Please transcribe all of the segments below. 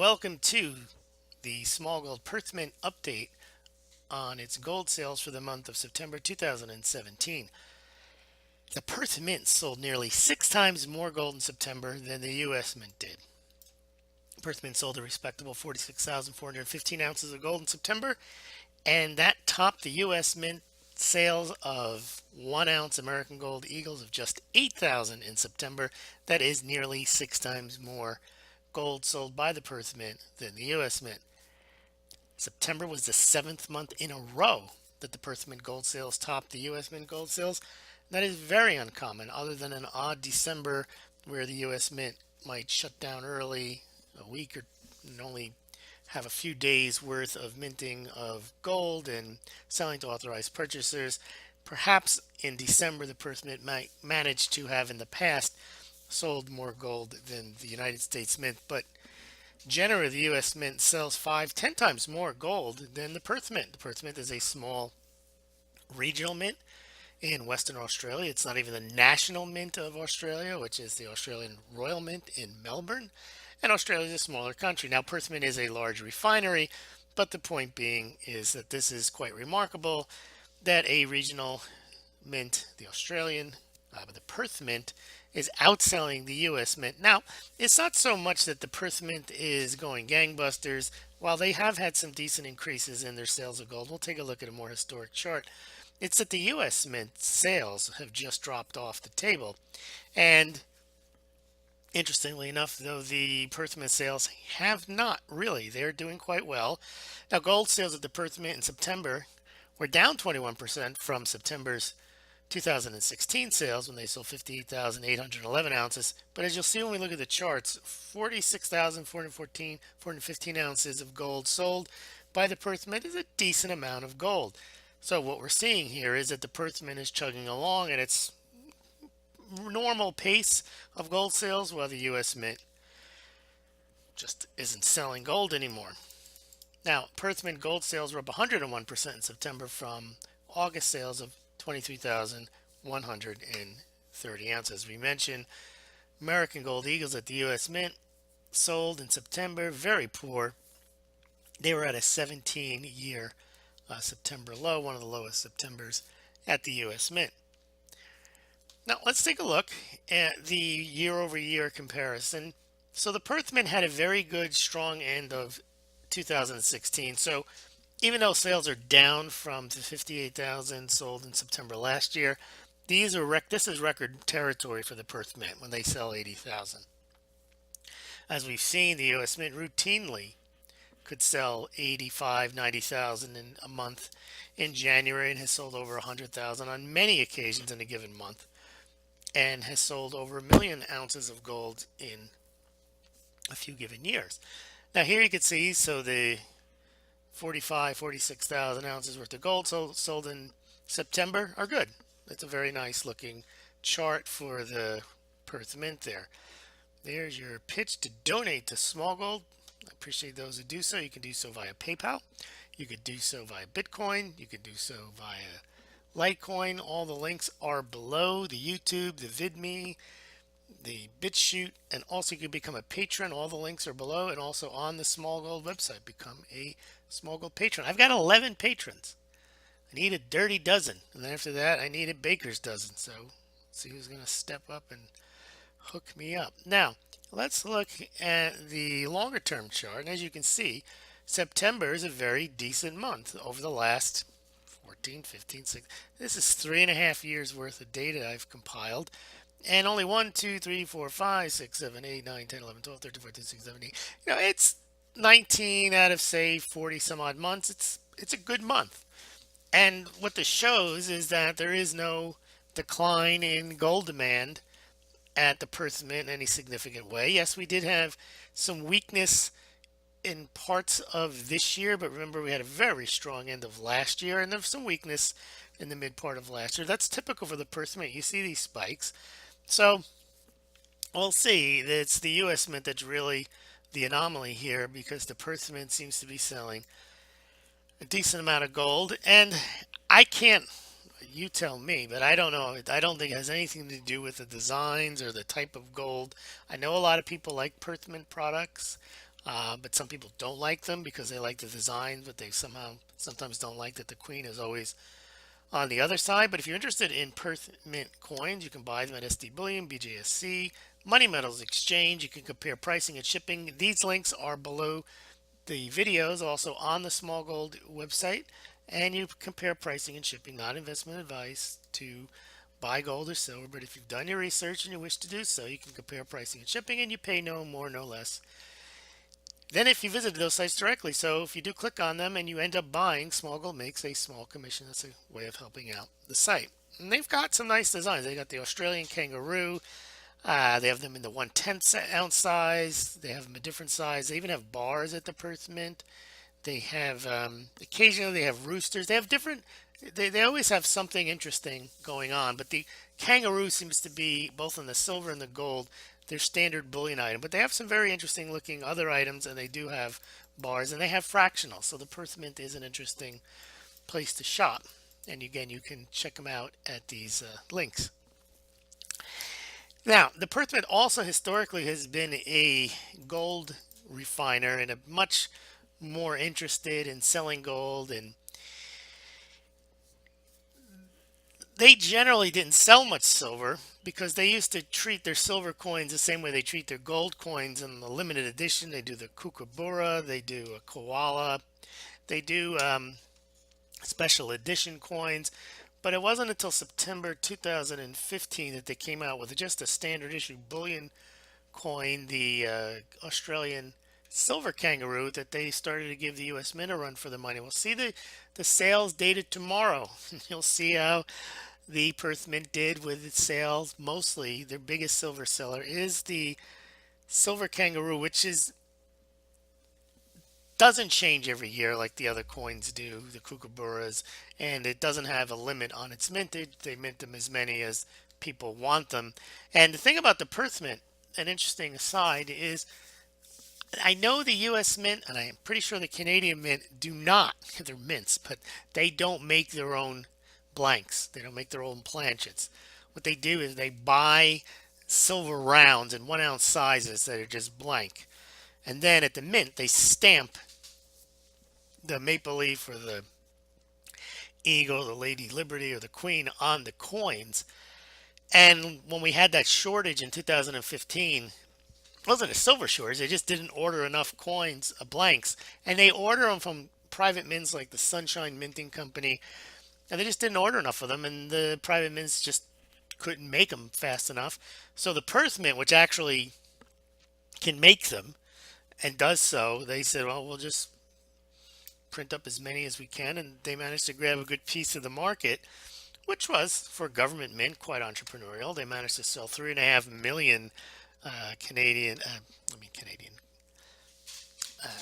Welcome to the Smaulgld Perth Mint update on its gold sales for the month of September 2017. The Perth Mint sold nearly 6 times more gold in September than the U.S. Mint did. Perth Mint sold a respectable 46,415 ounces of gold in September, and that topped the U.S. Mint sales of 1 ounce American Gold Eagles of just 8,000 in September. That is nearly 6 times more gold sold by the Perth Mint than the U.S. Mint. September was the 7th month in a row that the Perth Mint gold sales topped the U.S. Mint gold sales. That is very uncommon, other than an odd December where the U.S. Mint might shut down early, a week or and only have a few days worth of minting of gold and selling to authorized purchasers. Perhaps in December, the Perth Mint might manage to have in the past sold more gold than the United States Mint, but generally the U.S. Mint sells 5, 10 times more gold than the Perth Mint. The Perth Mint is a small regional mint in Western Australia. It's not even the national mint of Australia, which is the Australian Royal Mint in Melbourne. And Australia is a smaller country. Now, Perth Mint is a large refinery, but the point being is that this is quite remarkable that a regional mint, the Australian, the Perth Mint, is outselling the U.S. Mint. Now, it's not so much that the Perth Mint is going gangbusters. While they have had some decent increases in their sales of gold, we'll take a look at a more historic chart. It's that the U.S. Mint sales have just dropped off the table. And interestingly enough, though, the Perth Mint sales have not really. They're doing quite well. Now, gold sales at the Perth Mint in September were down 21% from September's 2016 sales when they sold 58,811 ounces. But as you'll see when we look at the charts, 46,414, 415 ounces of gold sold by the Perth Mint is a decent amount of gold. So what we're seeing here is that the Perth Mint is chugging along at its normal pace of gold sales, while the U.S. Mint just isn't selling gold anymore. Now, Perth Mint gold sales were up 101% in September from August sales of 23,130 ounces. We mentioned American Gold Eagles at the U.S. Mint sold in September very poor. They were at a 17-year September low, one of the lowest Septembers at the U.S. Mint. Now let's take a look at the year-over-year comparison. So the Perth Mint had a very good, strong end of 2016. So even though sales are down from the 58,000 sold in September last year, this is record territory for the Perth Mint when they sell 80,000. As we've seen, the U.S. Mint routinely could sell 85, 90,000 in a month in January, and has sold over 100,000 on many occasions in a given month, and has sold over 1 million ounces of gold in a few given years. Now here you can see, so the 46,000 ounces worth of gold sold in September are good. It's a very nice looking chart for the Perth Mint there. There's your pitch to donate to Smaulgld. I appreciate those who do so. You can do so via PayPal. You could do so via Bitcoin. You could do so via Litecoin. All the links are below: the YouTube, the VidMe, the BitChute, and also you can become a patron. All the links are below, and also on the Smaulgld website. Become a Smaulgld patron. I've got 11 patrons. I need a dirty dozen, and then after that I need a baker's dozen. So let's see who's going to step up and hook me up. Now let's look at the longer term chart, and as you can see, September is a very decent month over the last 14, 15, 16. This is 3.5 years worth of data I've compiled. And only 1, 2, 3, 4, 5, 6, 7, 8, 9, 10, 11, 12, 13, 14, 15, 16, 17, 18. It's 19 out of, say, 40 some odd months. It's a good month. And what this shows is that there is no decline in gold demand at the Perth Mint in any significant way. Yes, we did have some weakness in parts of this year, but remember we had a very strong end of last year, and there was some weakness in the mid part of last year. That's typical for the Perth Mint. You see these spikes. So we'll see. It's the U.S. Mint that's really the anomaly here, because the Perth Mint seems to be selling a decent amount of gold, and I can't, you tell me, but I don't know. I don't think it has anything to do with the designs or the type of gold. I know a lot of people like Perth Mint products. but some people don't like them because they like the design, but they sometimes don't like that the queen is always on the other side. But if you're interested in Perth Mint coins, you can buy them at SD Bullion, BJSC, Money Metals Exchange. You can compare pricing and shipping. These links are below the videos, also on the Smaulgld website, and you compare pricing and shipping, not investment advice to buy gold or silver. But if you've done your research and you wish to do so, you can compare pricing and shipping, and you pay no more, no less than if you visited those sites directly. So if you do click on them and you end up buying, Smaulgld makes a small commission. That's a way of helping out the site. And they've got some nice designs. They got the Australian kangaroo. They have them in the 1/10 ounce size. They have them a different size. They even have bars at the Perth Mint. They have occasionally they have roosters. They have different. They always have something interesting going on. But the kangaroo seems to be both in the silver and the gold their standard bullion item. But they have some very interesting looking other items, and they do have bars, and they have fractional. So the Perth Mint is an interesting place to shop. And again, you can check them out at these links. Now, the Perth Mint also historically has been a gold refiner and a much more interested in selling gold, and they generally didn't sell much silver because they used to treat their silver coins the same way they treat their gold coins in the limited edition. They do the kookaburra, they do a koala, they do special edition coins. But it wasn't until September 2015 that they came out with just a standard issue bullion coin, the Australian silver kangaroo, that they started to give the U.S. Mint a run for the money. We'll see the sales dated tomorrow. You'll see how the Perth Mint did with its sales. Mostly, their biggest silver seller is the silver kangaroo, which is doesn't change every year like the other coins do, the kookaburras, and it doesn't have a limit on its mintage. They mint them as many as people want them. And the thing about the Perth Mint, an interesting aside, is I know the U.S. Mint and I'm pretty sure the Canadian Mint do not. They're mints, but they don't make their own blanks. They don't make their own planchets. What they do is they buy silver rounds in 1 ounce sizes that are just blank. And then at the mint, they stamp the maple leaf or the eagle, the Lady Liberty, or the Queen on the coins. And when we had that shortage in 2015, it wasn't a silver shortage. They just didn't order enough coins, blanks, and they order them from private mints like the Sunshine Minting Company, and they just didn't order enough of them, and the private mints just couldn't make them fast enough. So the Perth Mint, which actually can make them and does so, they said, well, we'll just print up as many as we can, and they managed to grab a good piece of the market, which was for a government mint quite entrepreneurial. They managed to sell 3.5 million Canadian,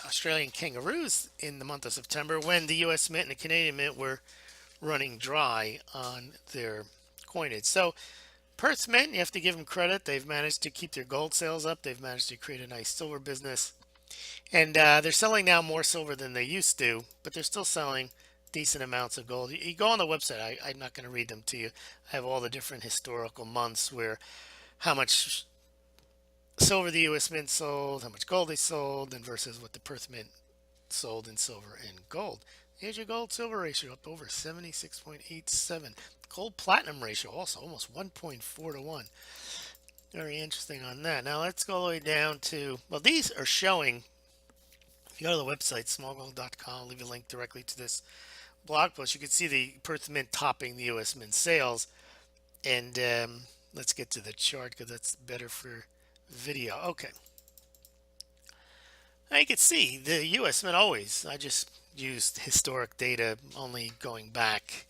Australian kangaroos in the month of September when the U.S. Mint and the Canadian Mint were running dry on their coinage. So Perth Mint, you have to give them credit. They've managed to keep their gold sales up. They've managed to create a nice silver business. And they're selling now more silver than they used to, but they're still selling decent amounts of gold. You go on the website. I'm not going to read them to you. I have all the different historical months where how much silver the U.S. Mint sold, how much gold they sold, and versus what the Perth Mint sold in silver and gold. Here's your gold silver ratio up over 76.87. Gold platinum ratio also almost 1.4 to 1. Very interesting on that. Now let's go all the way down to, well, these are showing, if you go to the website, smaulgld.com, I'll leave a link directly to this blog post. You can see the Perth Mint topping the U.S. Mint sales. And let's get to the chart because that's better for video. Okay. Now you can see the U.S. Mint always, I just used historic data only going back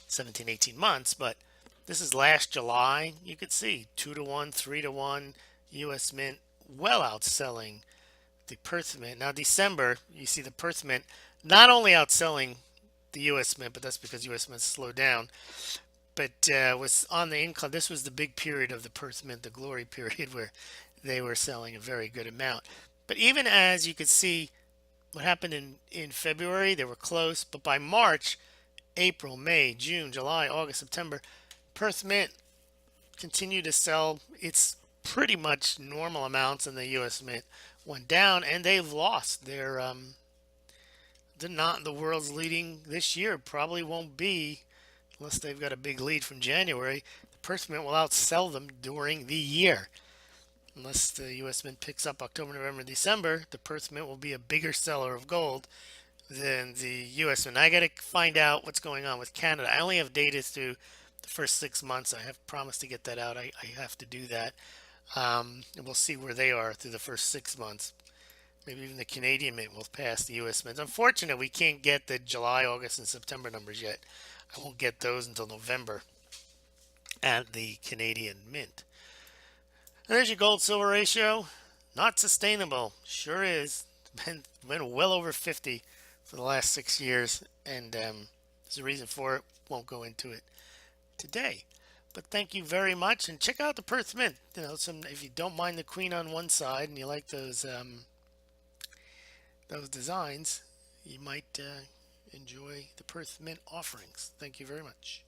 17, 18 months, but this is last July. You could see 2 to 1, 3 to 1, U.S. Mint well outselling the Perth Mint. Now December, you see the Perth Mint not only outselling the U.S. Mint, but that's because U.S. Mint slowed down, but was on the incline. This was the big period of the Perth Mint, the glory period, where they were selling a very good amount. But even as you could see what happened in February, they were close, but by March, April, May, June, July, August, September, Perth Mint continued to sell its pretty much normal amounts, and the U.S. Mint went down, and they've lost. They're not the world's leading this year. Probably won't be unless they've got a big lead from January. The Perth Mint will outsell them during the year. Unless the U.S. Mint picks up October, November, December, the Perth Mint will be a bigger seller of gold than the U.S. Mint. I got to find out what's going on with Canada. I only have data through the first 6 months. I have promised to get that out. I have to do that. And we'll see where they are through the first 6 months. Maybe even the Canadian Mint will pass the U.S. Mint. Unfortunately, we can't get the July, August, and September numbers yet. I won't get those until November at the Canadian Mint. And there's your gold silver ratio. Not sustainable. Sure is. Been well over 50 for the last 6 years, and there's a reason for it. Won't go into it today. But thank you very much, and check out the Perth Mint. Some if you don't mind the queen on one side and you like those designs, you might enjoy the Perth Mint offerings. Thank you very much.